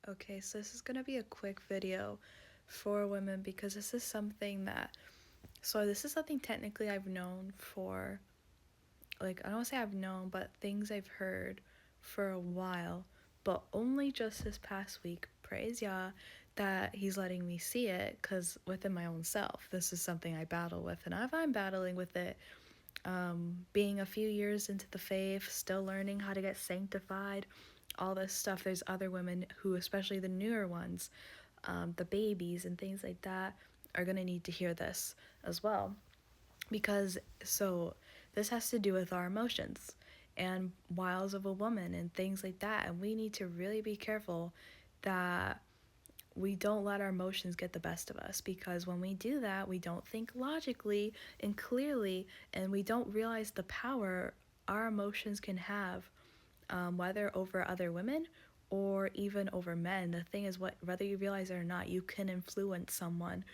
Okay, so this is going to be a quick video for women because this is something this is something technically I've known for, I don't want to say I've known, but things I've heard for a while, but only just this past week, praise Yah, that he's letting me see it, because within my own self, this is something I battle with, and I'm battling with it, being a few years into the faith, still learning how to get sanctified, all this stuff. There's other women who, especially the newer ones, the babies and things like that, are going to need to hear this as well. Because, this has to do with our emotions and wiles of a woman and things like that. And we need to really be careful that we don't let our emotions get the best of us, because when we do that, we don't think logically and clearly, and we don't realize the power our emotions can have, whether over other women or even over men. The thing is, whether you realize it or not, you can influence someone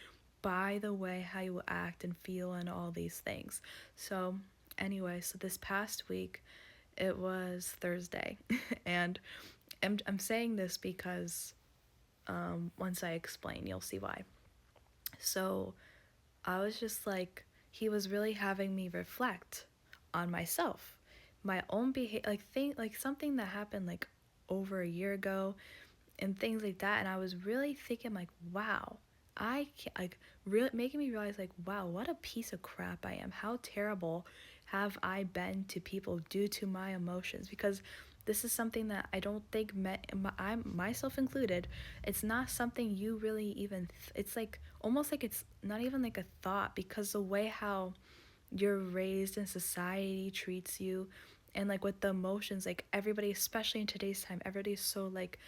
by the way how you act and feel and all these things. So anyway, so this past week, it was Thursday, and I'm saying this because once I explain, you'll see why. So I was just like, he was really having me reflect on myself, my own behavior, like something that happened like over a year ago and things like that. And I was really thinking, like, wow, I can't, like, really making me realize, like, wow, what a piece of crap I am. How terrible have I been to people due to my emotions? Because this is something that I don't think, I'm myself included, it's not something you really even, it's like almost like it's not even like a thought, because the way how you're raised and society treats you, and like with the emotions, like everybody, especially in today's time, everybody's so like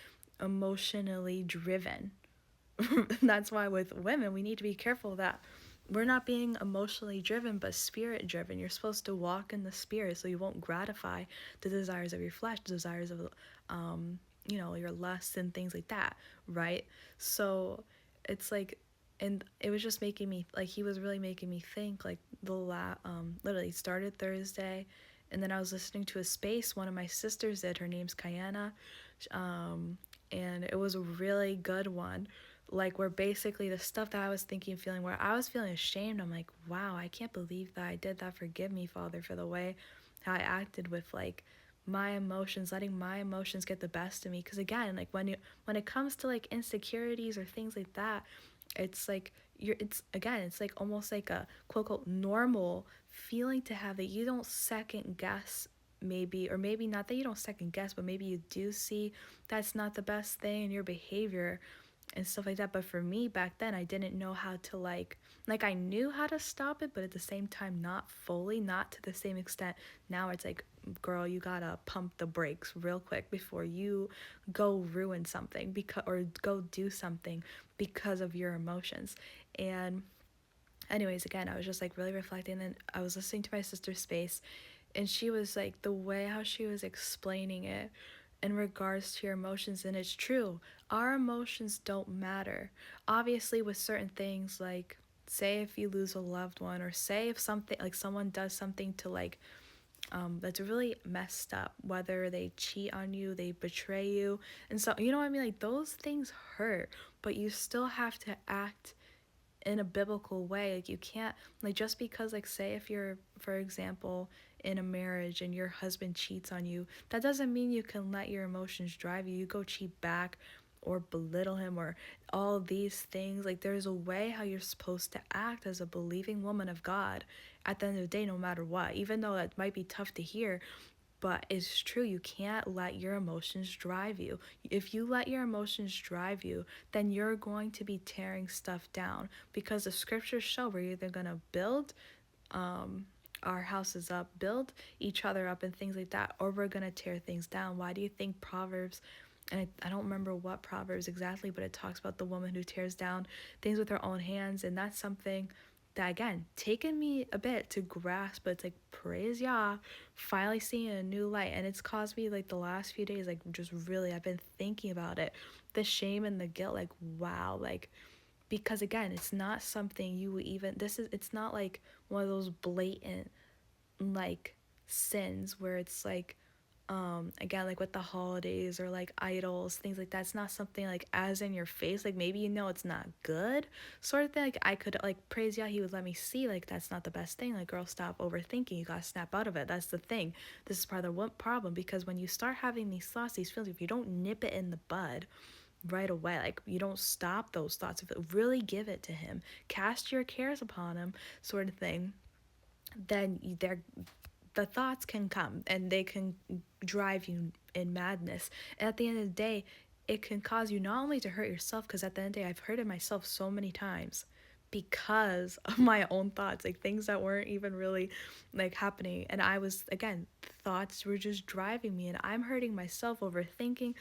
emotionally driven. That's why with women, we need to be careful that we're not being emotionally driven, but spirit driven. You're supposed to walk in the spirit so you won't gratify the desires of your flesh, the desires of, your lusts and things like that, right? So it's like, and it was just making me, like, he was really making me think, like, literally started Thursday, and then I was listening to a space one of my sisters did. Her name's Kayana, and it was a really good one, like, where basically the stuff that I was thinking, feeling, where I was feeling ashamed, I'm like, wow, I can't believe that I did that. Forgive me, Father, for the way how I acted with, like, my emotions, letting my emotions get the best of me. Because again, like, when it comes to like insecurities or things like that, it's like it's like almost like a quote unquote normal feeling to have, that you don't second guess, maybe, or maybe not that you don't second guess, but maybe you do see that's not the best thing in your behavior and stuff like that. But for me back then, I didn't know how to, like I knew how to stop it, but at the same time not fully, not to the same extent. Now it's like, girl, you gotta pump the brakes real quick before you go ruin something, because, or go do something because of your emotions. And anyways, again, I was just like really reflecting, and I was listening to my sister's space, and she was like, the way how she was explaining it in regards to your emotions, and it's true, our emotions don't matter. Obviously, with certain things, like, say if you lose a loved one, or say if something, like someone does something to, like, that's really messed up, whether they cheat on you, they betray you, and so, you know what I mean, like, those things hurt, but you still have to act in a biblical way. Like, you can't, like, just because, like, say if you're, for example, in a marriage and your husband cheats on you, that doesn't mean you can let your emotions drive you. You go cheat back or belittle him or all these things. Like, there's a way how you're supposed to act as a believing woman of God at the end of the day, no matter what, even though that might be tough to hear. But it's true, you can't let your emotions drive you. If you let your emotions drive you, then you're going to be tearing stuff down, because the scriptures show we're either going to build our houses up, build each other up and things like that, or we're going to tear things down. Why do you think Proverbs, and I don't remember what Proverbs exactly, but it talks about the woman who tears down things with her own hands? And that's something that, again, taken me a bit to grasp, but it's like, praise Yah, finally seeing a new light. And it's caused me, like, the last few days, like, just really, I've been thinking about it, the shame and the guilt, like, wow, like, because again, it's not something you even, it's not like one of those blatant, like, sins where it's like, again, like with the holidays or like idols, things like that. It's not something like as in your face, like maybe it's not good sort of thing. Like I could like praise Yah, he would let me see like that's not the best thing. Like, girl, stop overthinking, you gotta snap out of it. That's the thing. This is part of the problem, because when you start having these thoughts, these feelings, if you don't nip it in the bud right away, like you don't stop those thoughts, if it really give it to him, cast your cares upon him sort of thing, then the thoughts can come and they can drive you in madness. And at the end of the day, it can cause you not only to hurt yourself, because at the end of the day, I've hurted myself so many times because of my own thoughts, like things that weren't even really like happening. And I was, again, thoughts were just driving me, and I'm hurting myself, overthinking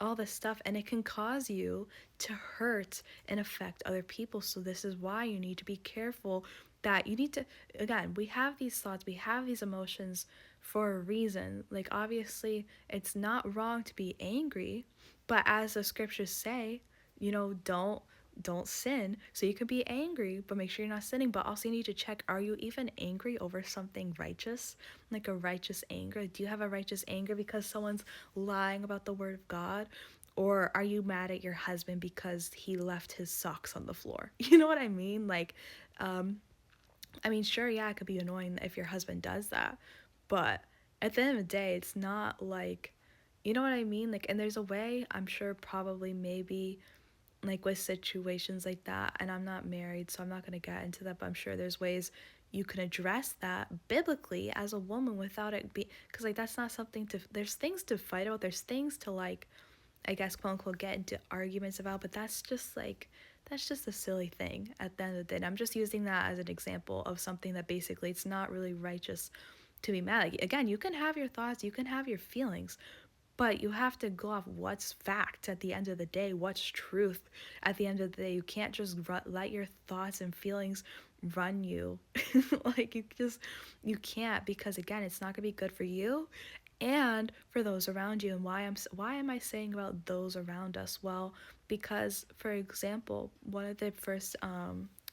all this stuff, and it can cause you to hurt and affect other people. So this is why you need to be careful, that you need to, again, we have these thoughts, we have these emotions for a reason. Like, obviously it's not wrong to be angry, but as the scriptures say, don't sin. So you can be angry, but make sure you're not sinning. But also you need to check, are you even angry over something righteous? Like a righteous anger? Do you have a righteous anger because someone's lying about the word of God? Or are you mad at your husband because he left his socks on the floor? You know what I mean? Like, sure, yeah, it could be annoying if your husband does that. But at the end of the day, it's not like, you know what I mean? Like, and there's a way, I'm sure, probably, maybe, like with situations like that, and I'm not married, so I'm not going to get into that, but I'm sure there's ways you can address that biblically as a woman without it be, because like that's not something to, there's things to fight about, there's things to, like, I guess, quote unquote, get into arguments about, but that's just a silly thing at the end of the day. And I'm just using that as an example of something that basically it's not really righteous to be mad. Like, again, you can have your thoughts, you can have your feelings, but you have to go off what's fact at the end of the day, what's truth at the end of the day. You can't just let your thoughts and feelings run you. Like, you can't, because again, it's not going to be good for you and for those around you. And why am I saying about those around us? Well, because, for example, one of the first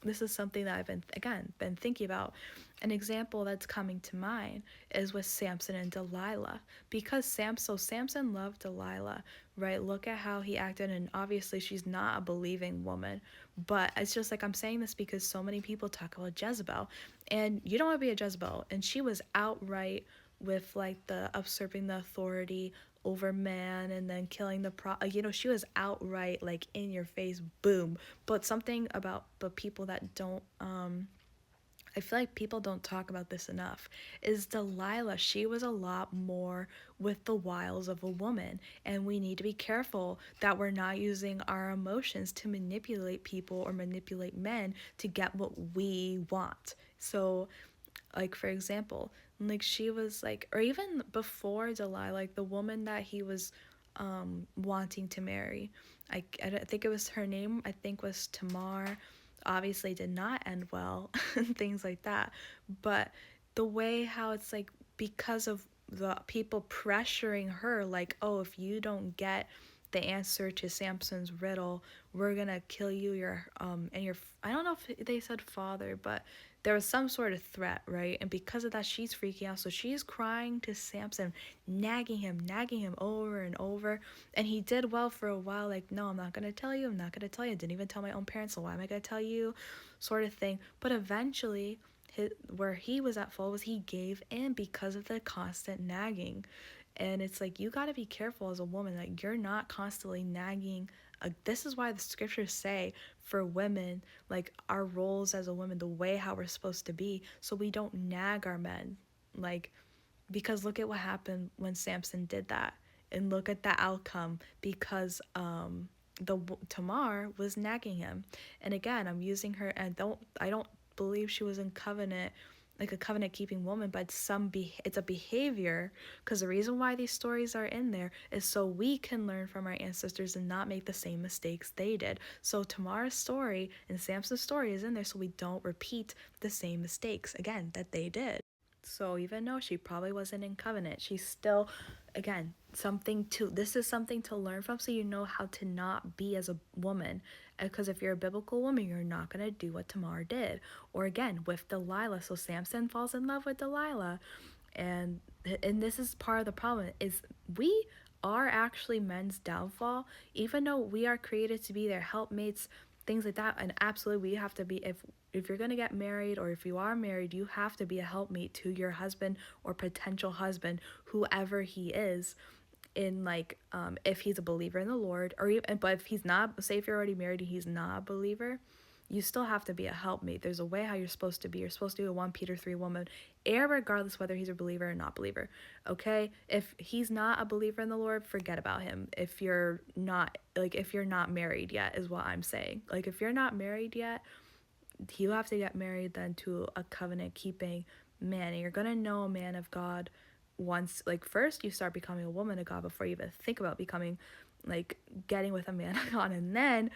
this is something that I've been thinking about. An example that's coming to mind is with Samson and Delilah, because Samson loved Delilah, right? Look at how he acted, and obviously she's not a believing woman, but it's just like, I'm saying this because so many people talk about Jezebel, and you don't want to be a Jezebel, and she was outright with like the usurping the authority over man and then killing the she was outright like in your face, boom. But something about people that don't I feel like people don't talk about this enough, is Delilah. She was a lot more with the wiles of a woman, and we need to be careful that we're not using our emotions to manipulate people or manipulate men to get what we want. So, like, for example, like, she was like, or even before Delilah, like the woman that he was wanting to marry, I think it was, her name I think was Tamar, obviously did not end well and things like that. But the way how it's like, because of the people pressuring her, like, oh, if you don't get the answer to Samson's riddle, we're gonna kill you, your and your, I don't know if they said father, but there was some sort of threat, right? And because of that, she's freaking out. So she's crying to Samson, nagging him over and over. And he did well for a while, like, no, I'm not going to tell you. I'm not going to tell you. I didn't even tell my own parents, so why am I going to tell you? Sort of thing. But eventually, where he was at fault was he gave in because of the constant nagging. And it's like, you got to be careful as a woman, like, you're not constantly nagging. This is why the scriptures say for women, like, our roles as a woman, the way how we're supposed to be, so we don't nag our men. Like, because look at what happened when Samson did that, and look at the outcome, because the Tamar was nagging him. And again, I'm using her, and I don't believe she was in covenant, like a covenant keeping woman, but it's a behavior, because the reason why these stories are in there is so we can learn from our ancestors and not make the same mistakes they did. So Tamar's story and Samson's story is in there so we don't repeat the same mistakes again that they did. So even though she probably wasn't in covenant, she's still, again, this is something to learn from, so you know how to not be as a woman. Because if you're a biblical woman, you're not going to do what Tamar did. Or again, with Delilah. So Samson falls in love with Delilah, And this is part of the problem, is we are actually men's downfall, even though we are created to be their helpmates, things like that. And absolutely, we have to be, if you're going to get married, or if you are married, you have to be a helpmate to your husband or potential husband, whoever he is, in like, if he's a believer in the Lord, or even, but if he's not, say if you're already married and he's not a believer, you still have to be a helpmate. There's a way how you're supposed to be. You're supposed to be a 1 Peter 3 woman, regardless whether he's a believer or not believer. Okay? If he's not a believer in the Lord, forget about him. If you're not, like, if you're not married yet, is what I'm saying. Like, if you're not married yet, you have to get married then to a covenant keeping man. And you're going to know a man of God once, like, first you start becoming a woman of God before you even think about becoming, like, getting with a man of God. And then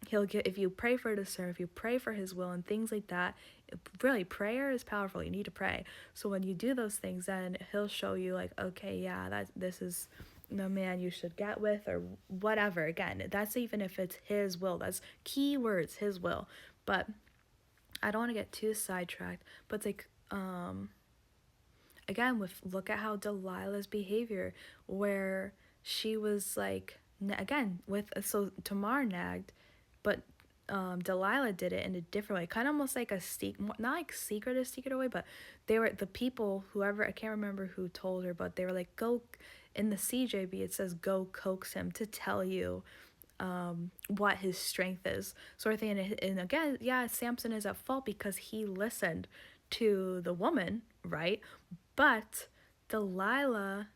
he'll get, if you pray for discernment, if you pray for his will and things like that, really, prayer is powerful. You need to pray. So when you do those things, then he'll show you, like, okay, yeah, this is the man you should get with, or whatever. Again, that's even if it's his will. That's key words, his will. But I don't want to get too sidetracked, but it's like, again, with, look at how Delilah's behavior, where she was like, again, with, so Tamar nagged, but Delilah did it in a different way, kind of almost like a not like secret way, but they were the people, whoever, I can't remember who told her, but they were like, go, in the CJB it says, go coax him to tell you what his strength is, sort of thing. And again, yeah, Samson is at fault because he listened to the woman, right? But Delilah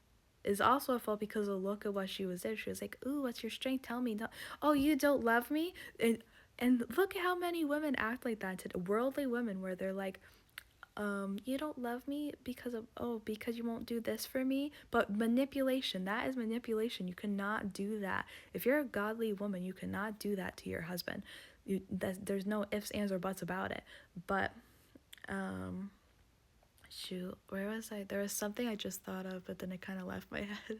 is also at fault because of, look at what she was in. She was like, ooh, what's your strength? Tell me. No. Oh, you don't love me? And look at how many women act like that today. Worldly women, where they're like, you don't love me because of, oh, because you won't do this for me. But manipulation, that is manipulation. You cannot do that. If you're a godly woman, you cannot do that to your husband. There's no ifs, ands, or buts about it. But shoot, where was I? There was something I just thought of, but then it kind of left my head.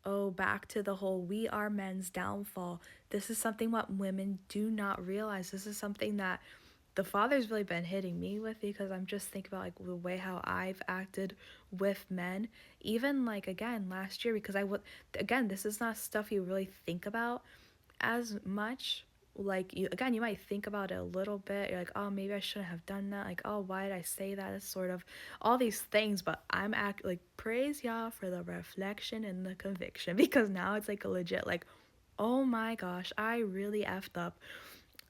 Oh, back to the whole, we are men's downfall. This is something what women do not realize. This is something that the Father's really been hitting me with, because I'm just thinking about, like, the way how I've acted with men, even, like, again, last year, because again, this is not stuff you really think about as much. Like, you might think about it a little bit. You're like, oh, maybe I shouldn't have done that. Like, oh, why did I say that? It's sort of all these things. But I'm like, praise y'all for the reflection and the conviction, because now it's like a legit, like, oh my gosh, I really effed up.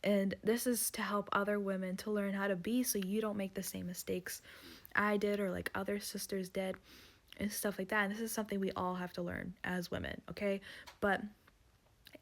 And this is to help other women to learn how to be, so you don't make the same mistakes I did, or like other sisters did, and stuff like that. And this is something we all have to learn as women, okay? But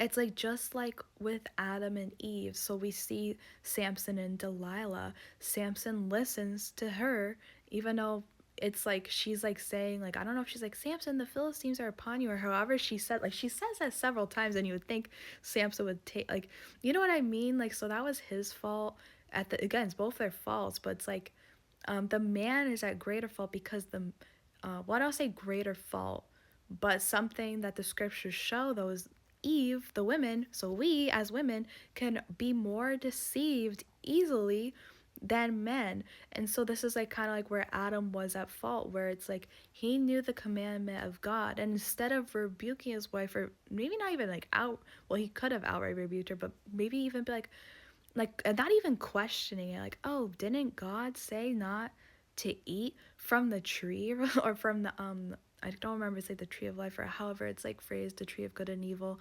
it's like, just like with Adam and Eve. So we see Samson and Delilah. Samson listens to her, even though it's like, she's like saying, like, I don't know if she's like, Samson, the Philistines are upon you, or however she said, like, she says that several times, and you would think Samson would take, like, you know what I mean? Like, so that was his fault. Again, it's both their faults, but it's like, the man is at greater fault because what I'll say greater fault, but something that the scriptures show, though, is Eve, the women, so we as women can be more deceived easily than men. And so this is like kind of like where Adam was at fault, where it's like he knew the commandment of God, and instead of rebuking his wife, or maybe not even like well, he could have outright rebuked her, but maybe even be like not even questioning it, like, oh, didn't God say not to eat from the tree, or from the I don't remember, it's like the tree of life, or however it's like phrased, the tree of good and evil.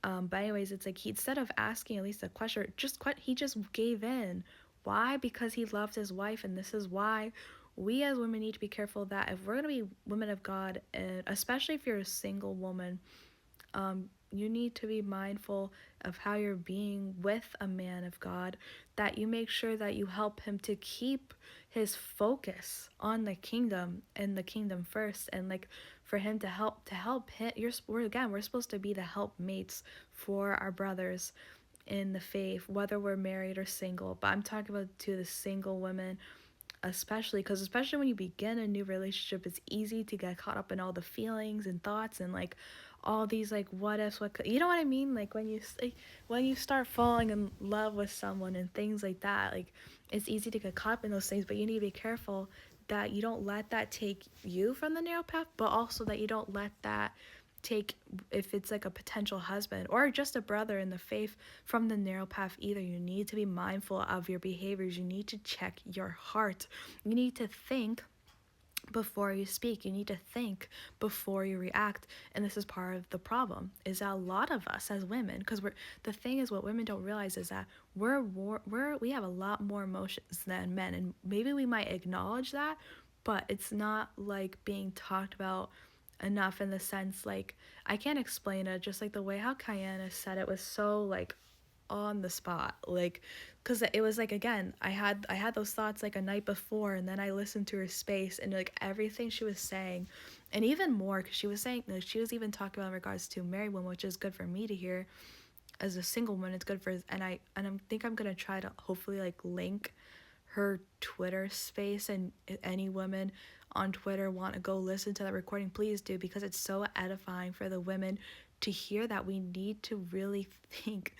But anyways, it's like, he, instead of asking at least a question, he just gave in. Why? Because he loved his wife. And this is why we as women need to be careful that if we're going to be women of God, and especially if you're a single woman, you need to be mindful of how you're being with a man of God, that you make sure that you help him to keep his focus on the kingdom, and the kingdom first, and like for him to help him. We're supposed to be the helpmates for our brothers in the faith, whether we're married or single. But I'm talking about to the single women, especially because, especially when you begin a new relationship, it's easy to get caught up in all the feelings and thoughts, and like all these like what ifs, what could, you know what I mean? Like when you start falling in love with someone and things like that, like it's easy to get caught up in those things. But you need to be careful that you don't let that take you from the narrow path, but also that you don't let that take, if it's like a potential husband or just a brother in the faith, from the narrow path either. You need to be mindful of your behaviors. You need to check your heart. You need to think before you speak. You need to think before you react. And this is part of the problem, is that a lot of us as women, because the thing is, what women don't realize is that we have a lot more emotions than men, and maybe we might acknowledge that, but it's not like being talked about enough, in the sense, like, I can't explain it, just like the way how Kayana said it was so like on the spot, like, because it was like, again, I had those thoughts like a night before, and then I listened to her space, and like everything she was saying, and even more, because she was saying, like, she was even talking about in regards to married women, which is good for me to hear as a single woman. It's good for, and I think I'm gonna try to hopefully like link her Twitter space, and any women on Twitter want to go listen to that recording, please do, because it's so edifying for the women to hear that we need to really think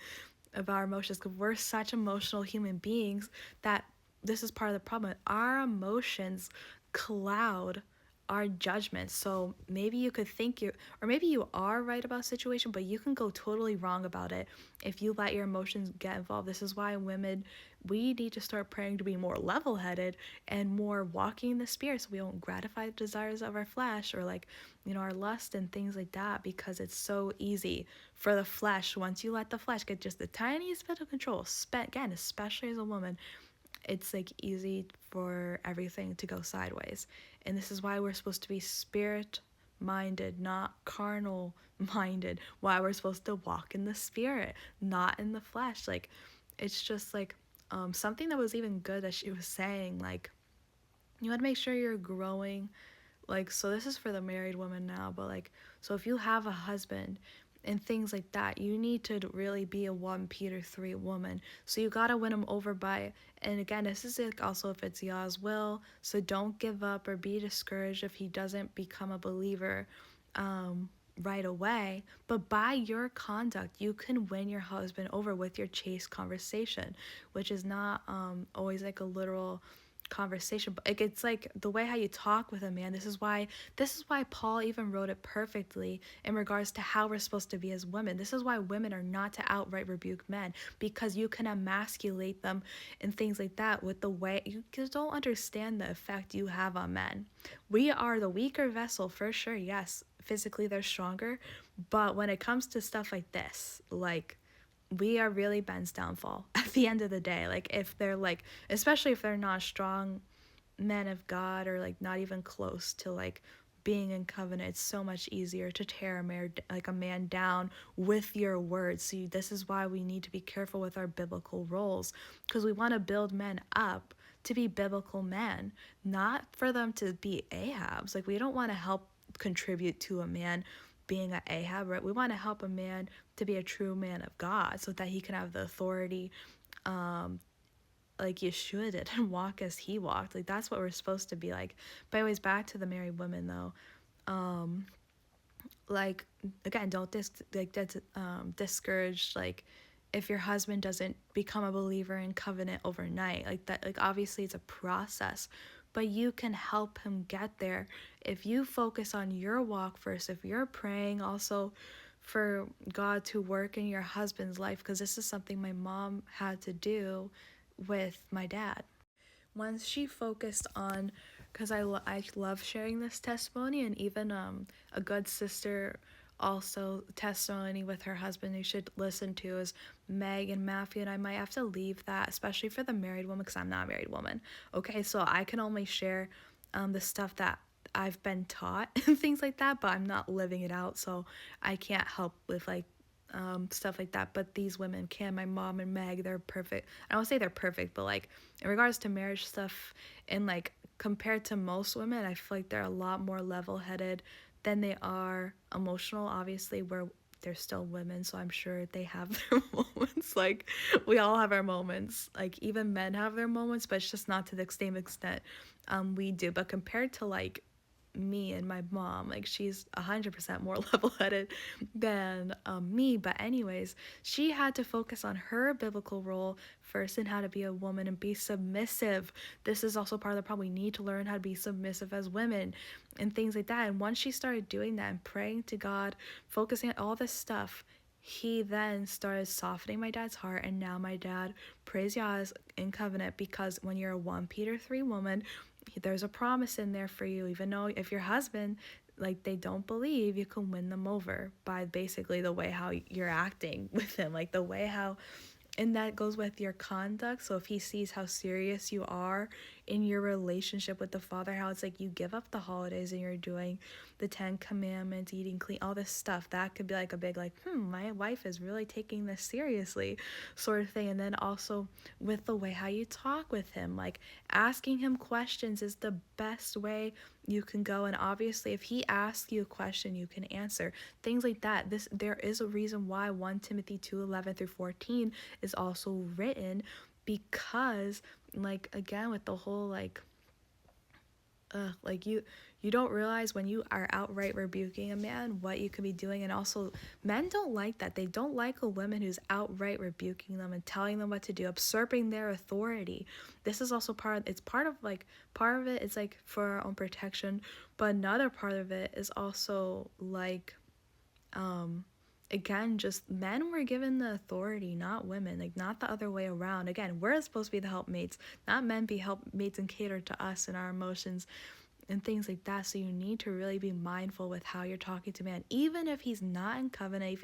of our emotions, because we're such emotional human beings that this is part of the problem. Our emotions cloud our judgment. So maybe you could think or maybe you are right about a situation, but you can go totally wrong about it if you let your emotions get involved. This is why women, we need to start praying to be more level-headed and more walking in the spirit, so we don't gratify the desires of our flesh, or like, our lust and things like that, because it's so easy for the flesh, once you let the flesh get just the tiniest bit of control, again, especially as a woman, it's like easy for everything to go sideways. And this is why we're supposed to be spirit minded, not carnal minded. Why we're supposed to walk in the spirit, not in the flesh. Like, it's just like something that was even good that she was saying, like, you want to make sure you're growing. Like, so this is for the married woman now, but like, so if you have a husband and things like that, you need to really be a 1 Peter 3 woman. So you gotta win him over by, and again, this is like also if it's Yah's will, so don't give up or be discouraged if he doesn't become a believer right away, but by your conduct, you can win your husband over with your chaste conversation, which is not always like a literal conversation, but it's like the way how you talk with a man. This is why Paul even wrote it perfectly in regards to how we're supposed to be as women. This is why women are not to outright rebuke men, because you can emasculate them and things like that with the way you just don't understand the effect you have on men. We are the weaker vessel for sure. Yes, physically they're stronger, but when it comes to stuff like this, like, we are really Ben's downfall at the end of the day. Like, if they're like, especially if they're not strong men of God, or like not even close to like being in covenant, it's so much easier to tear a man down with your words. See, this is why we need to be careful with our biblical roles, because we want to build men up to be biblical men, not for them to be Ahabs. Like, we don't want to help contribute to a man being an Ahab, right? We want to help a man to be a true man of God, so that he can have the authority like Yeshua did, and walk as he walked. Like, that's what we're supposed to be like. But anyways, back to the married women though. Like, again, don't discourage, like, if your husband doesn't become a believer in covenant overnight, like that, like, obviously it's a process, but you can help him get there if you focus on your walk first, if you're praying also for God to work in your husband's life, because this is something my mom had to do with my dad. Once she focused on, because I love sharing this testimony, and even a good sister also testimony with her husband you should listen to is Meg and Matthew, and I might have to leave that, especially for the married woman, because I'm not a married woman. Okay, so I can only share the stuff that I've been taught and things like that, but I'm not living it out, so I can't help with like stuff like that. But these women can. My mom and Meg, they're perfect. I don't say they're perfect, but like in regards to marriage stuff, and like compared to most women, I feel like they're a lot more level-headed than they are emotional. Obviously, they're still women, so I'm sure they have their moments. Like, we all have our moments. Like, even men have their moments, but it's just not to the same extent we do. But compared to like me and my mom. Like, she's 100% more level-headed than me. But anyways, she had to focus on her biblical role first and how to be a woman and be submissive. This is also part of the problem. We need to learn how to be submissive as women and things like that. And once she started doing that and praying to God, focusing on all this stuff, he then started softening my dad's heart, and now my dad, praise Yah, is in covenant, because when you're a 1 Peter 3 woman, there's a promise in there for you. Even though if your husband, like, they don't believe, you can win them over by basically the way how you're acting with him, like the way how, and that goes with your conduct. So if he sees how serious you are in your relationship with the Father, how it's like you give up the holidays and you're doing the 10 commandments, eating clean, all this stuff, that could be like a big, like, my wife is really taking this seriously sort of thing. And then also with the way how you talk with him, like asking him questions is the best way you can go. And obviously if he asks you a question, you can answer things like that. There is a reason why 1 Timothy 2:11-14 is also written, because, like, again, with the whole like you don't realize when you are outright rebuking a man what you could be doing. And also, men don't like that. They don't like a woman who's outright rebuking them and telling them what to do, usurping their authority. This is also part of it is like for our own protection, but another part of it is also like again, just men were given the authority, not women, like not the other way around. Again, we're supposed to be the helpmates, not men be helpmates and cater to us and our emotions and things like that. So you need to really be mindful with how you're talking to man, even if he's not in covenant,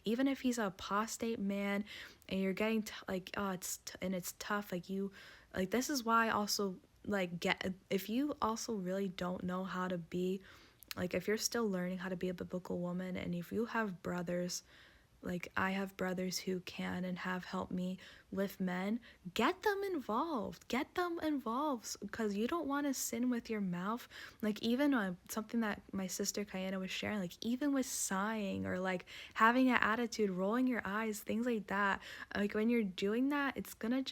even if he's a apostate man and you're getting it's tough, this is why also, if you also really don't know how to be, like, if you're still learning how to be a biblical woman, and if you have brothers, like I have brothers who can and have helped me with men, get them involved, because you don't want to sin with your mouth. Like, even something that my sister Kayana was sharing, like even with sighing or like having an attitude, rolling your eyes, things like that, like when you're doing that, it's gonna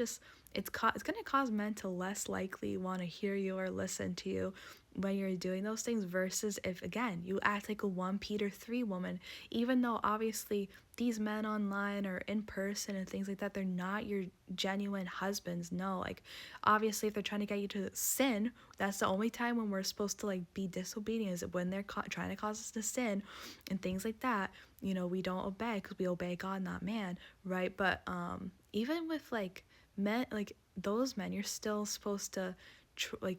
cause men to less likely want to hear you or listen to you when you're doing those things, versus if, again, you act like a 1 Peter 3 woman, even though obviously these men online or in person and things like that, they're not your genuine husbands. No, like, obviously if they're trying to get you to sin, that's the only time when we're supposed to like be disobedient, is when they're trying to cause us to sin and things like that. We don't obey because we obey God, not man, right? But even with like men, like those men, you're still supposed to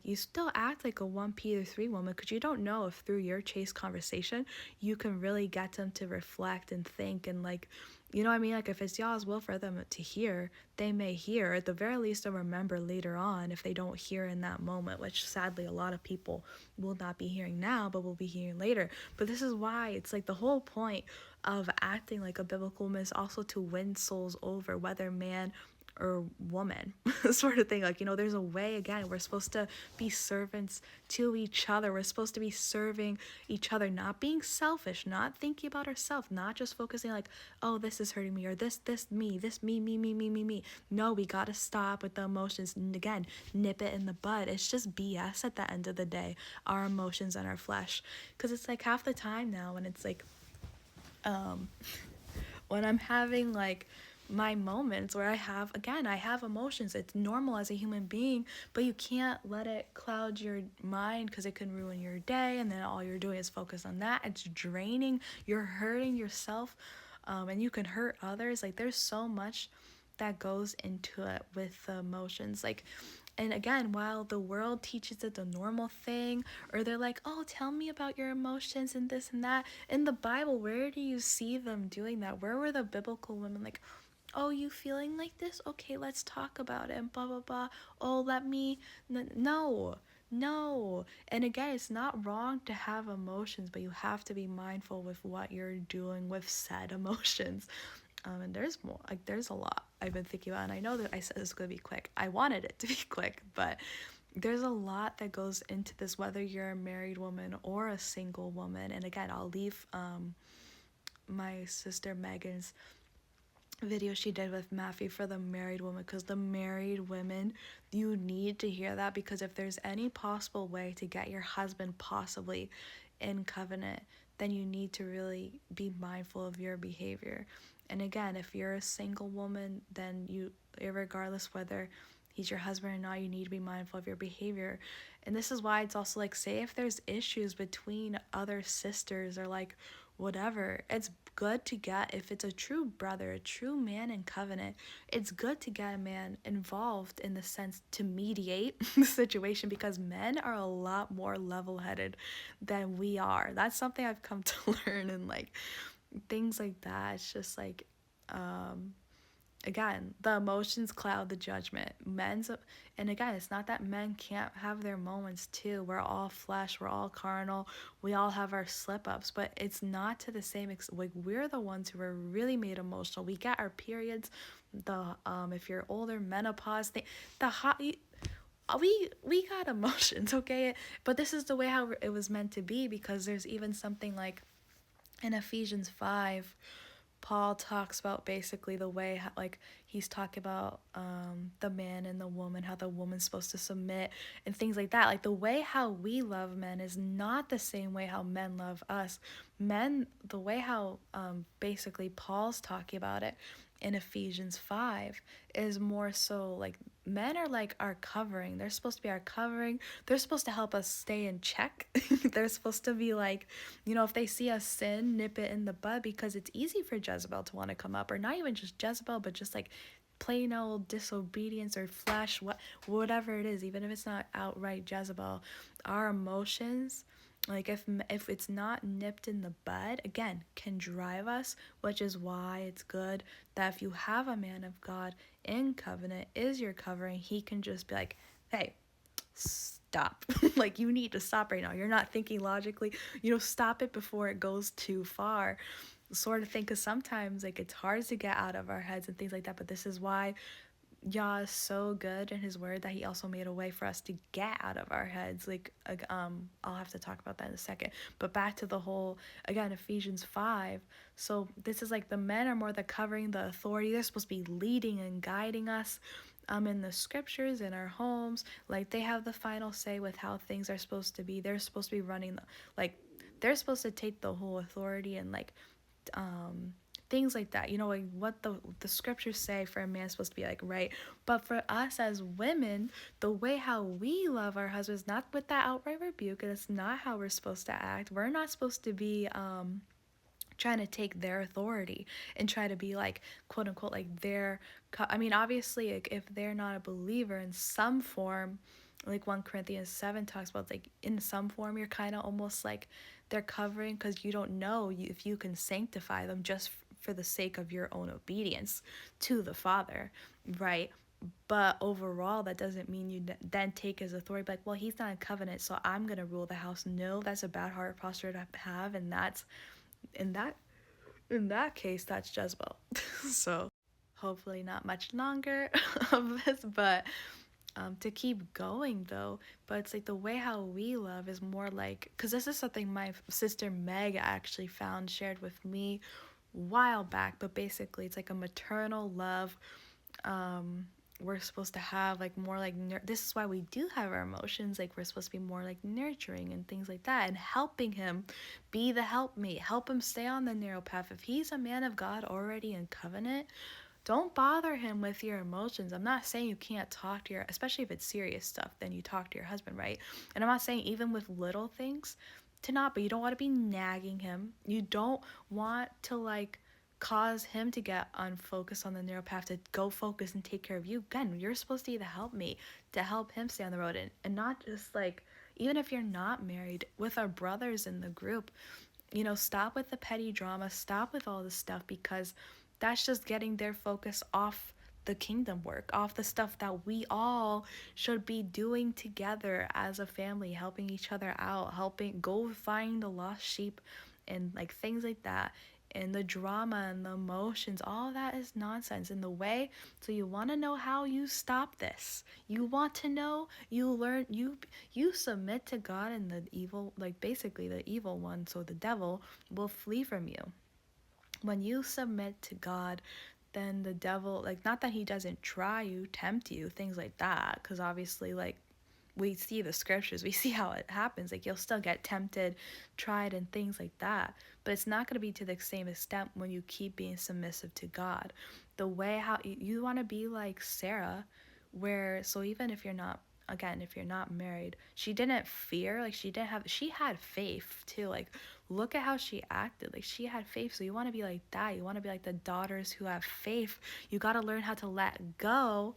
you still act like a 1 Peter 3 woman, because you don't know if through your chaste conversation you can really get them to reflect and think, and like, you know what I mean? Like, if it's Yah's will for them to hear, they may hear. At the very least, they'll remember later on if they don't hear in that moment, which sadly a lot of people will not be hearing now, but will be hearing later. But this is why it's like the whole point of acting like a biblical woman is also to win souls over, whether man or woman sort of thing. Like, there's a way, again, we're supposed to be servants to each other. We're supposed to be serving each other, not being selfish, not thinking about ourselves, not just focusing like, oh, this is hurting me, or this me. No, we gotta stop with the emotions, and again, nip it in the bud. It's just BS at the end of the day, our emotions and our flesh. Because it's like half the time now when it's like when I'm having like my moments where I have emotions. It's normal as a human being, but you can't let it cloud your mind, because it can ruin your day, and then all you're doing is focus on that. It's draining. You're hurting yourself, and you can hurt others. Like, there's so much that goes into it with the emotions. Like, and again, while the world teaches it the normal thing, or they're like, oh, tell me about your emotions and this and that, in the Bible, where do you see them doing that? Where were the biblical women like, oh, you feeling like this? Okay, let's talk about it, and blah, blah, blah. Oh, no. And again, it's not wrong to have emotions, but you have to be mindful with what you're doing with said emotions. And there's more, like, there's a lot I've been thinking about, and I know that I said this was going to be quick. I wanted it to be quick, but there's a lot that goes into this, whether you're a married woman or a single woman. And again, I'll leave my sister Megan's video she did with Matthew for the married woman, because the married women, you need to hear that, because if there's any possible way to get your husband possibly in covenant, then you need to really be mindful of your behavior. And again, if you're a single woman, then you, regardless whether he's your husband or not, you need to be mindful of your behavior. And this is why it's also like, say if there's issues between other sisters or like whatever, it's good to get, if it's a true brother, a true man in covenant, it's good to get a man involved in the sense to mediate the situation, because men are a lot more level-headed than we are. That's something I've come to learn, and like things like that. It's just like, again, the emotions cloud the judgment. And again, it's not that men can't have their moments too. We're all flesh, we're all carnal, we all have our slip ups, but it's not to the same extent. Like, we're the ones who are really made emotional. We get our periods, the if you're older, menopause thing, the hot. We got emotions, okay? But this is the way how it was meant to be, because there's even something like in Ephesians 5, Paul talks about basically the way how, like, he's talking about the man and the woman, how the woman's supposed to submit and things like that. Like, the way how we love men is not the same way how men love us. Men, the way how basically Paul's talking about it in Ephesians 5 is more so like, men are like our covering. They're supposed to be our covering. They're supposed to help us stay in check. They're supposed to be like, if they see us sin, nip it in the bud, because it's easy for Jezebel to want to come up, or not even just Jezebel, but just like plain old disobedience or flesh, whatever it is, even if it's not outright Jezebel. Our emotions, like if it's not nipped in the bud, again, can drive us, which is why it's good that if you have a man of God in covenant, is your covering, he can just be like, hey, stop. Like, you need to stop right now. You're not thinking logically. Stop it before it goes too far, sort of thing. Because sometimes, like, it's hard to get out of our heads and things like that. But this is why Yah is so good in his word, that he also made a way for us to get out of our heads. Like, I'll have to talk about that in a second. But back to the whole, again, Ephesians 5. So this is like, the men are more the covering, the authority. They're supposed to be leading and guiding us in the scriptures, in our homes. Like, they have the final say with how things are supposed to be. They're supposed to be running they're supposed to take the whole authority, and like things like that, like what the scriptures say for a man is supposed to be like, right? But for us as women, the way how we love our husbands, not with that outright rebuke, and it's not how we're supposed to act. We're not supposed to be trying to take their authority and try to be like, quote unquote, like their, obviously, like, if they're not a believer in some form, like 1 Corinthians 7 talks about, like, in some form you're kind of almost like they're covering, because you don't know if you can sanctify them just for the sake of your own obedience to the Father, right? But overall, that doesn't mean you then take his authority, like, well, he's not in covenant, so I'm gonna rule the house. No, that's a bad heart posture to have, and that's in that case, that's Jezebel. So hopefully not much longer of this, but to keep going though. But it's like, the way how we love is more like, because this is something my sister Meg actually shared with me a while back. But basically, it's like a maternal love. We're supposed to have, like, more like this is why we do have our emotions. Like, we're supposed to be more like nurturing and things like that, and helping him be the helpmate, help him stay on the narrow path. If he's a man of God already in covenant, don't bother him with your emotions. I'm not saying you can't talk to especially if it's serious stuff, then you talk to your husband, right? And I'm not saying even with little things to not, but you don't want to be nagging him. You don't want to, like, cause him to get unfocused on the narrow path, to go focus and take care of you. Again, you're supposed to be the helpmate to help him stay on the road, and not just like, even if you're not married, with our brothers in the group, stop with the petty drama, stop with all this stuff, because that's just getting their focus off the kingdom work, off the stuff that we all should be doing together as a family, helping each other out, helping go find the lost sheep, and like things like that. And the drama and the emotions, all that is nonsense in the way. So you want to know how you stop this. You want to know, you learn, you submit to God, and the evil, like basically the evil one, so the devil, will flee from you. When you submit to God, then the devil, like, not that he doesn't try you, tempt you, things like that, because obviously, like, we see the scriptures, we see how it happens. Like, you'll still get tempted, tried, and things like that, but it's not going to be to the same extent when you keep being submissive to God. The way how you want to be like Sarah, where, so even if you're not, again, if you're not married, she didn't fear, like, she had faith too. Like, look at how she acted, like, she had faith. So you want to be like that. You want to be like the daughters who have faith. You got to learn how to let go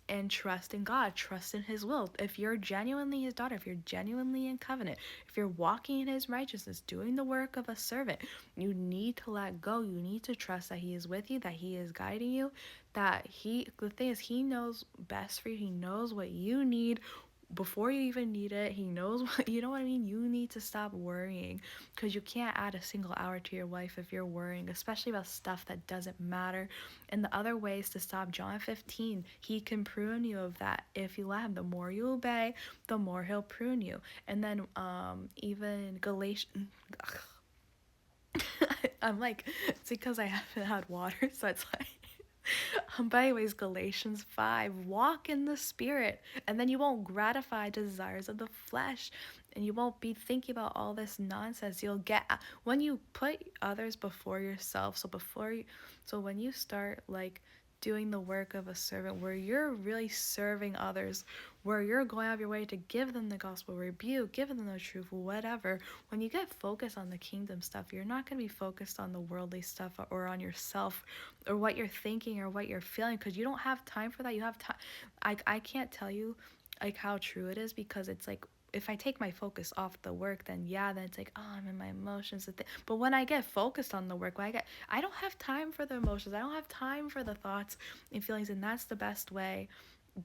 and trust in God, trust in his will. If you're genuinely his daughter, if you're genuinely in covenant, if you're walking in his righteousness, doing the work of a servant, you need to let go. You need to trust that he is with you, that he is guiding you, that the thing is, he knows best for you. He knows what you need before you even need it. He knows what, you know what I mean? You need to stop worrying, because you can't add a single hour to your life if you're worrying, especially about stuff that doesn't matter. And the other ways to stop, John 15, he can prune you of that if you let him. The more you obey, the more he'll prune you. And then even Galatians, I'm like, it's because I haven't had water, so it's like, but anyways, Galatians 5, walk in the spirit, and then you won't gratify desires of the flesh, and you won't be thinking about all this nonsense. You'll get, when you put others before yourself, so when you start, like, doing the work of a servant, where you're really serving others, where you're going out of your way to give them the gospel, rebuke, give them the truth, whatever. When you get focused on the kingdom stuff, you're not going to be focused on the worldly stuff or on yourself or what you're thinking or what you're feeling, because you don't have time for that. You have time. I can't tell you, like, how true it is, because it's like, if I take my focus off the work, then it's like, oh, I'm in my emotions. But when I get focused on the work, I don't have time for the emotions. I don't have time for the thoughts and feelings. And that's the best way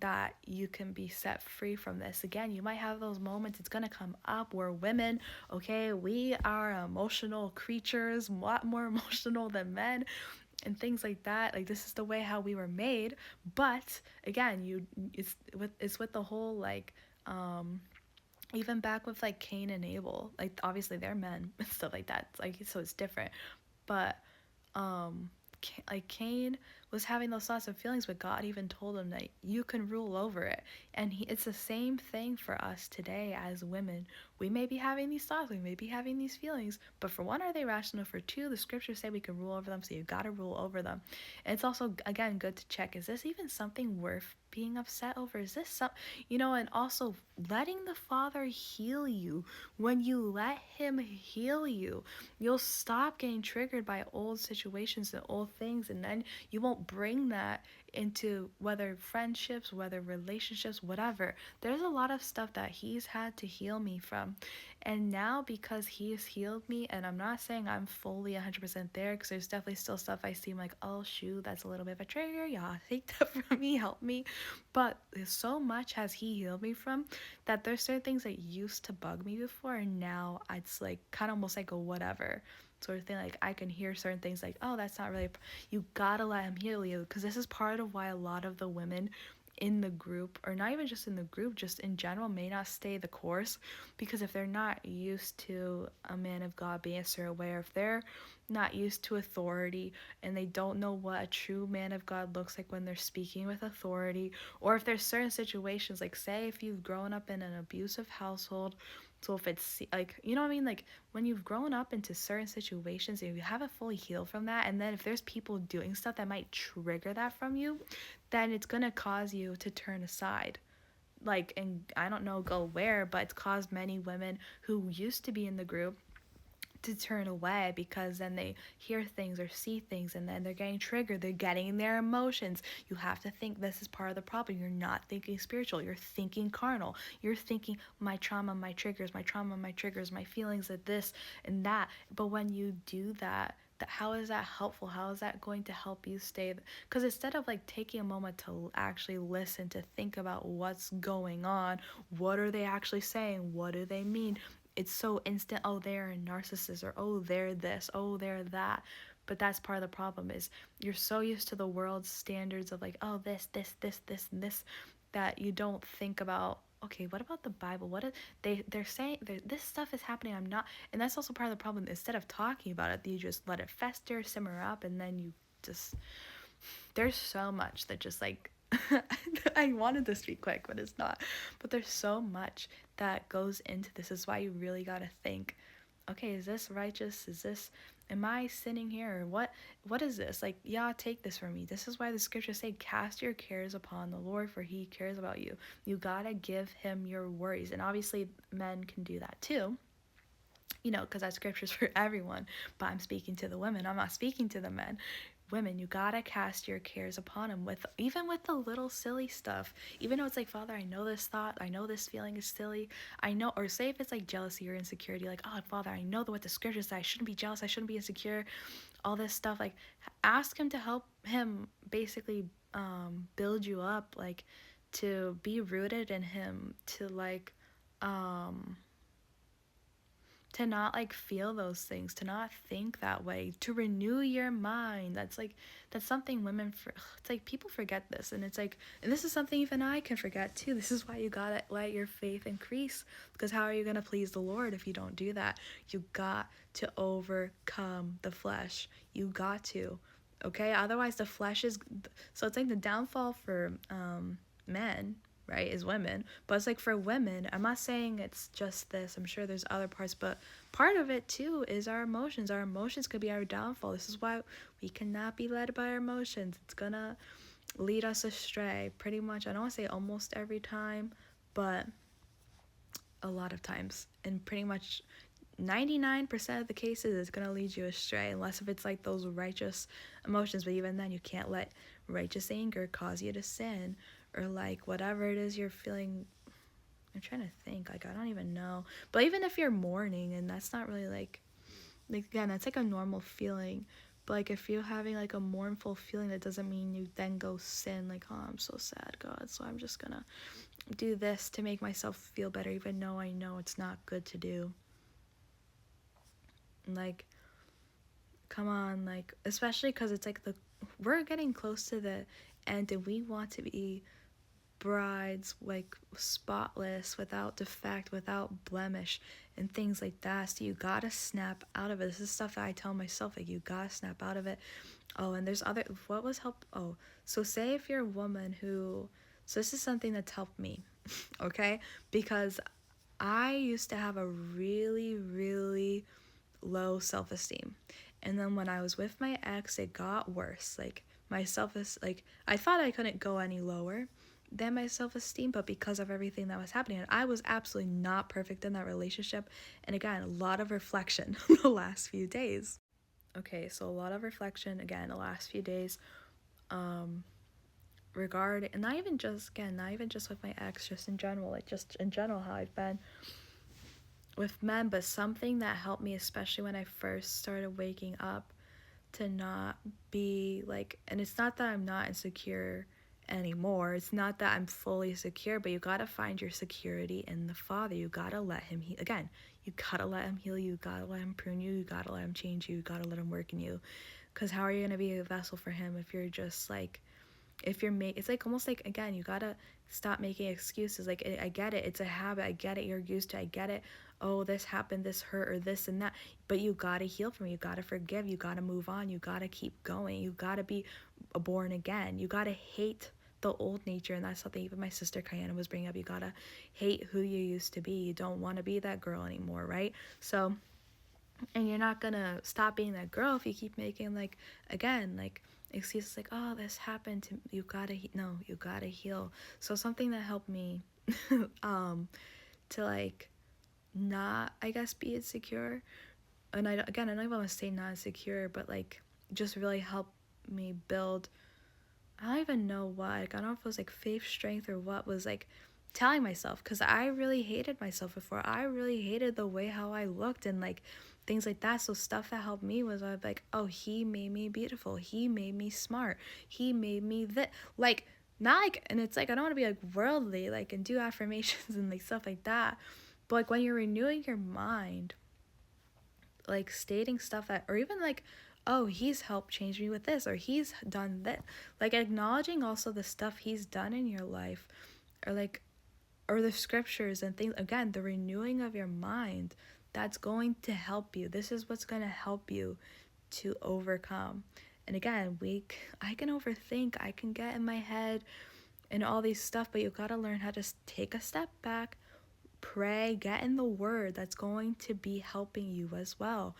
that you can be set free from this. Again, you might have those moments. It's going to come up. We're women, okay? We are emotional creatures, a lot more emotional than men, and things like that. Like, this is the way how we were made. But again, it's with the whole, like, even back with, like, Cain and Abel, like, obviously they're men and stuff like that, like, so it's different. But like, Cain was having those thoughts and feelings, but God even told him that you can rule over it. And it's the same thing for us today as women. We may be having these thoughts, we may be having these feelings, but for one, are they rational? For two, the scriptures say we can rule over them, so you gotta rule over them. And it's also, again, good to check, is this even something worth being upset over? Is this and also letting the Father heal you. When you let him heal you, you'll stop getting triggered by old situations and old things, and then you won't bring that into whether friendships, whether relationships, whatever. There's a lot of stuff that he's had to heal me from. And now, because he's healed me, and I'm not saying I'm fully 100% there, because there's definitely still stuff I seem like, oh shoot, that's a little bit of a trigger, y'all take that from me, help me. But so much has he healed me from, that there's certain things that used to bug me before, and now it's like kind of almost like a whatever sort of thing. Like, I can hear certain things like, oh, that's not really, you gotta let him heal you, because this is part of why a lot of the women in the group, or not even just in the group, just in general, may not stay the course, because if they're not used to a man of God being a certain way, or if they're not used to authority and they don't know what a true man of God looks like when they're speaking with authority, or if there's certain situations, like, say if you've grown up in an abusive household, so if it's like, you know what I mean, like, when you've grown up into certain situations and you haven't fully healed from that, and then if there's people doing stuff that might trigger that from you, then it's gonna cause you to turn aside. Like, and I don't know go where, but it's caused many women who used to be in the group to turn away, because then they hear things or see things, and then they're getting triggered, they're getting their emotions. You have to think this is part of the problem. You're not thinking spiritual, you're thinking carnal. You're thinking my trauma, my triggers, my feelings of this and that. But when you do that, how is that helpful? How is that going to help you stay? Because instead of, like, taking a moment to actually listen, to think about what's going on, what are they actually saying, what do they mean, it's so instant. Oh, they're a narcissist, or oh, they're this, oh, they're that. But that's part of the problem, is you're so used to the world's standards of, like, oh, this, and this, that you don't think about, okay, what about the Bible? What is they're saying, this stuff is happening, I'm not. And that's also part of the problem. Instead of talking about it, you just let it fester, simmer up, and then you just there's so much that just like I wanted this to be quick, but it's not. But there's so much that goes into this. Is why you really got to think, okay, is this righteous? Is this, am I sinning here? Or what is this? Like, yeah, take this from me. This is why the scriptures say, cast your cares upon the Lord, for he cares about you. You got to give him your worries. And obviously men can do that too, you know, because that scripture's for everyone. But I'm speaking to the women. I'm not speaking to the men. Women, you gotta cast your cares upon him, with even with the little silly stuff. Even though it's like, Father, I know this thought, I know this feeling is silly, I know. Or say if it's like jealousy or insecurity, like, oh, Father, I know what the scriptures say, I shouldn't be jealous, I shouldn't be insecure, all this stuff. Like, ask him to help him basically build you up, like, to be rooted in him, to like to not like feel those things, to not think that way, to renew your mind. That's something women it's like people forget this, and it's like, and this is something even I can forget too. This is why you gotta let your faith increase, because how are you gonna please the Lord if you don't do that? You got to overcome the flesh. You got to, okay? Otherwise the flesh is, so it's like the downfall for men, right, is women. But it's like for women, I'm not saying it's just this, I'm sure there's other parts, but part of it too is our emotions. Our emotions could be our downfall. This is why we cannot be led by our emotions. It's gonna lead us astray pretty much. I don't want to say almost every time, but a lot of times, and pretty much 99% of the cases it's going to lead you astray, unless if it's like those righteous emotions. But even then, you can't let righteous anger cause you to sin, or like whatever it is you're feeling. I'm trying to think, like, I don't even know. But even if you're mourning, and that's not really like again, that's like a normal feeling. But like if you're having like a mournful feeling, that doesn't mean you then go sin, like, oh, I'm so sad, God, so I'm just gonna do this to make myself feel better, even though I know it's not good to do. Like, come on, like, especially because it's like we're getting close to the end, and we want to be brides, like, spotless, without defect, without blemish, and things like that. So you gotta snap out of it. This is stuff that I tell myself, like, you gotta snap out of it. Oh, and there's other, what was help, oh, so say if you're a woman who, so this is something that's helped me, okay, because I used to have a really, really low self-esteem. And then when I was with my ex, it got worse. Like, my like, I thought I couldn't go any lower than my self-esteem, but because of everything that was happening, and I was absolutely not perfect in that relationship. And again, a lot of reflection the last few days. Okay, so a lot of reflection again the last few days, regarding, and not even just with my ex, just in general, like, just in general how I've been with men. But something that helped me, especially when I first started waking up, to not be like, and it's not that I'm not insecure anymore, it's not that I'm fully secure, but you gotta find your security in the Father. You gotta let him heal. Again, you gotta let him heal you, gotta let him prune you, you gotta let him change you, gotta let him work in you. Because how are you gonna be a vessel for him if you're just like, if you're it's like almost like, again, you gotta stop making excuses. Like, I get it, it's a habit, I get it, you're used to, I get it, oh, this happened, this hurt, or this and that, but you gotta heal from it. You gotta forgive, you gotta move on, you gotta keep going, you gotta be born again, you gotta hate the old nature. And that's something even my sister Kiana was bringing up. You gotta hate who you used to be. You don't want to be that girl anymore, right? So, and you're not gonna stop being that girl if you keep making, like, again, like, excuses like, oh, this happened to you, gotta no, you gotta heal. So something that helped me to like not, I guess, be insecure, and I don't even want to say not insecure, but like just really help me build, I don't even know what, like, I don't know if it was like faith, strength, or what, was like telling myself, because I really hated myself before. I really hated the way how I looked and like things like that. So stuff that helped me was, I was like, oh, he made me beautiful, he made me smart, he made me that, like, not like, and it's like, I don't want to be like worldly, like, and do affirmations and like stuff like that, but like when you're renewing your mind, like stating stuff that, or even like, oh, he's helped change me with this, or he's done that, like acknowledging also the stuff he's done in your life, or like, or the scriptures and things. Again, the renewing of your mind, that's going to help you. This is what's going to help you to overcome. And again, I can overthink, I can get in my head and all these stuff, but you got to learn how to take a step back, pray, get in the word that's going to be helping you as well.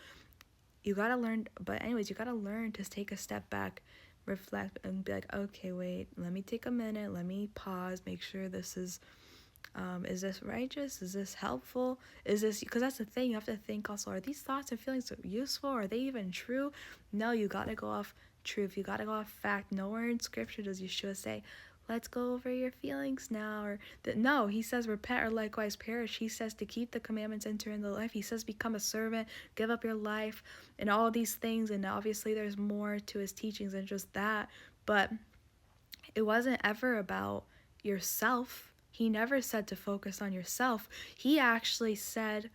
You got to learn, but anyways, you got to learn to take a step back, reflect, and be like, okay, wait, let me take a minute, let me pause, make sure this is this righteous? Is this helpful? Is this, because that's the thing, you have to think also, are these thoughts and feelings useful? Are they even true? No, you got to go off truth. You got to go off fact. Nowhere in scripture does Yeshua say, let's go over your feelings now, or that. No, he says repent or likewise perish. He says to keep the commandments, enter into life. He says become a servant, give up your life, and all these things. And obviously there's more to his teachings than just that, but it wasn't ever about yourself. He never said to focus on yourself. He actually said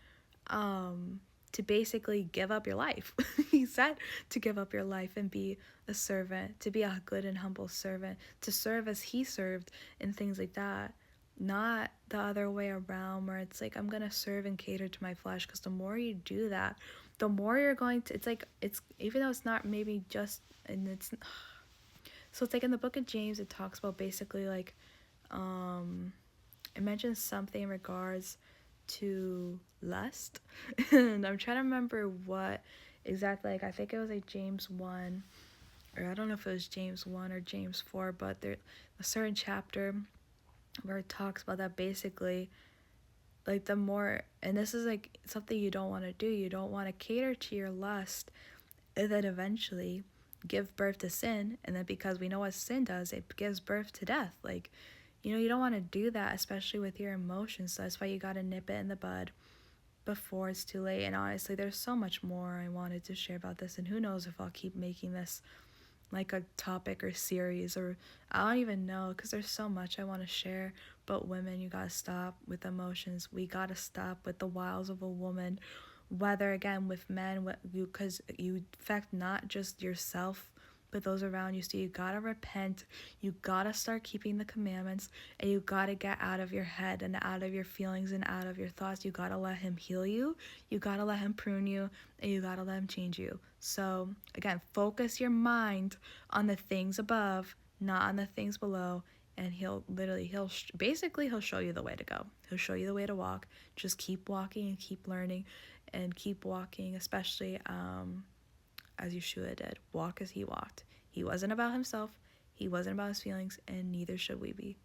to basically give up your life. He said to give up your life and be a servant, to be a good and humble servant, to serve as he served and things like that. Not the other way around where it's like, I'm going to serve and cater to my flesh, because the more you do that, the more you're going to, it's even though it's not maybe just, and it's, so it's like in the book of James, it talks about basically like, it mentions something in regards to lust. And I'm trying to remember what exactly, like I think it was like James 1, or I don't know if it was James 1 or James 4, but there's a certain chapter where it talks about that basically, like the more, and this is like something you don't want to do, you don't want to cater to your lust and then eventually give birth to sin, and then because we know what sin does, it gives birth to death. Like, you don't want to do that, especially with your emotions. So that's why you got to nip it in the bud before it's too late. And honestly, there's so much more I wanted to share about this, and who knows if I'll keep making this like a topic or series, or I don't even know, because there's so much I want to share. But women, you got to stop with emotions. We got to stop with the wiles of a woman, whether again with men, because you affect not just yourself but those around you. So you gotta repent, you gotta start keeping the commandments, and you gotta get out of your head and out of your feelings and out of your thoughts. You gotta let him heal you, you gotta let him prune you, and you gotta let him change you. So again, focus your mind on the things above, not on the things below, and he'll show you the way to go. He'll show you the way to walk. Just keep walking and keep learning and keep walking, especially as Yeshua did. Walk as he walked. He wasn't about himself, he wasn't about his feelings, and neither should we be.